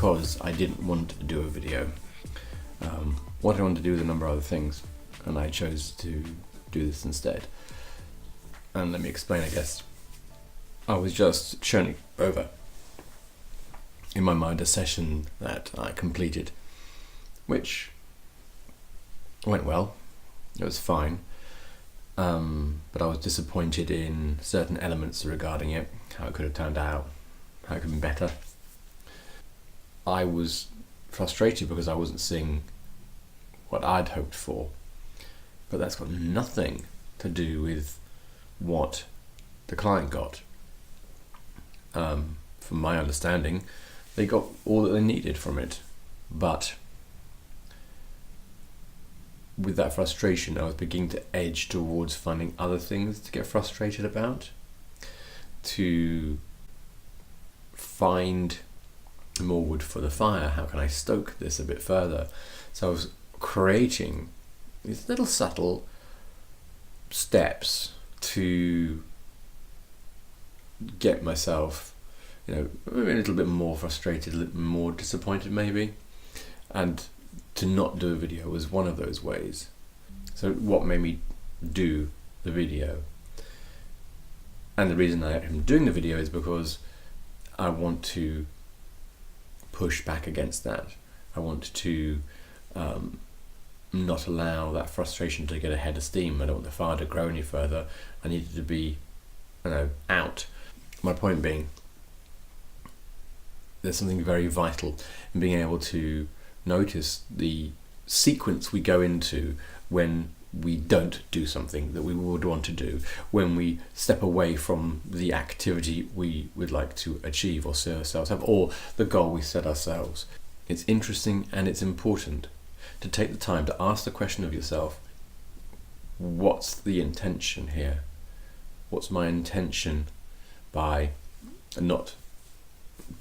because I didn't want to do a video. What I wanted to do was a number of other things, and I chose to do this instead. And let me explain, I guess. I was just churning over in my mind a session that I completed, which went well. It was fine, but I was disappointed in certain elements regarding it, how it could have turned out, how it could have been better. I was frustrated because I wasn't seeing what I'd hoped for, but that's got nothing to do with what the client got. From my understanding, they got all that they needed from it, but with that frustration, I was beginning to edge towards finding other things to get frustrated about, to find more wood for the fire. How can I stoke this a bit further? So I was creating these little subtle steps to get myself, maybe a little bit more frustrated, a little more disappointed maybe, and to not do a video was one of those ways. So what made me do the video? And the reason I am doing the video is because I want to push back against that. I want to not allow that frustration to get ahead of steam. I don't want the fire to grow any further. I need it to be, out. My point being, there's something very vital in being able to notice the sequence we go into when we don't do something that we would want to do, when we step away from the activity we would like to achieve or see ourselves have, or the goal we set ourselves. It's interesting and it's important to take the time to ask the question of yourself, what's the intention here? What's my intention by not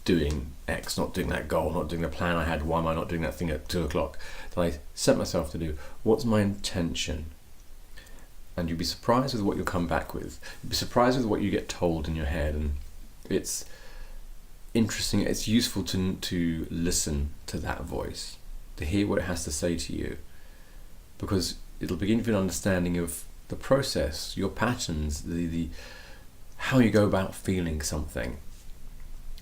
doing X, not doing that goal, not doing the plan I had? Why am I not doing that thing at 2 o'clock that I set myself to do? What's my intention? And you'll be surprised with what you'll come back with. You'll be surprised with what you get told in your head. And it's interesting, it's useful to listen to that voice, to hear what it has to say to you, because it'll begin with an understanding of the process, your patterns, the how you go about feeling something.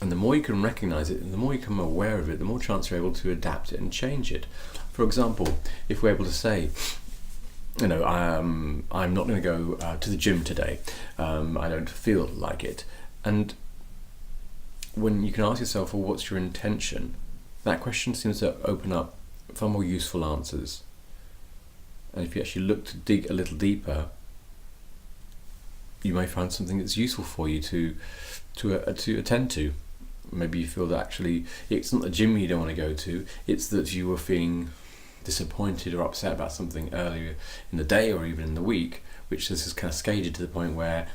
And the more you can recognize it, and the more you become aware of it, the more chance you're able to adapt it and change it. For example, if we're able to say, I'm not going to go to the gym today. I don't feel like it. And when you can ask yourself, well, what's your intention? That question seems to open up far more useful answers. And if you actually look to dig a little deeper, you may find something that's useful for you to attend to. Maybe you feel that actually it's not the gym you don't want to go to, it's that you were feeling disappointed or upset about something earlier in the day or even in the week, which has cascaded to the point where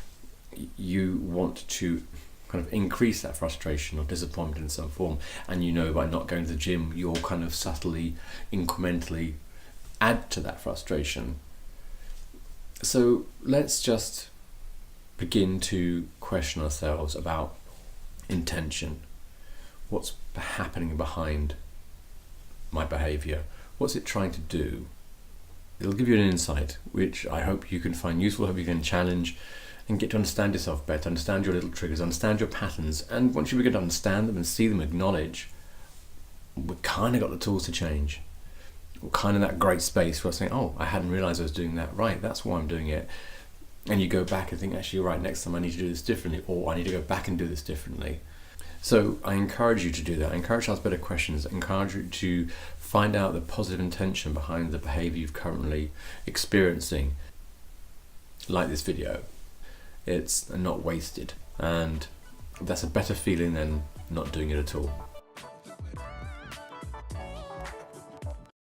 you want to kind of increase that frustration or disappointment in some form, and by not going to the gym you'll kind of subtly, incrementally add to that frustration. So let's just begin to question ourselves about intention. What's happening behind my behavior? What's it trying to do? It'll give you an insight which I hope you can find useful, hope you can challenge and get to understand yourself better, understand your little triggers, understand your patterns. And once you begin to understand them and see them, acknowledge, we've kind of got the tools to change. We're kind of that great space where I'm saying, oh, I hadn't realized I was doing that. Right, that's why I'm doing it. And you go back and think, actually, you're right, next time I need to do this differently, or I need to go back and do this differently. So I encourage you to do that. I encourage you to ask better questions. I encourage you to find out the positive intention behind the behavior you're currently experiencing. Like this video. It's not wasted. And that's a better feeling than not doing it at all.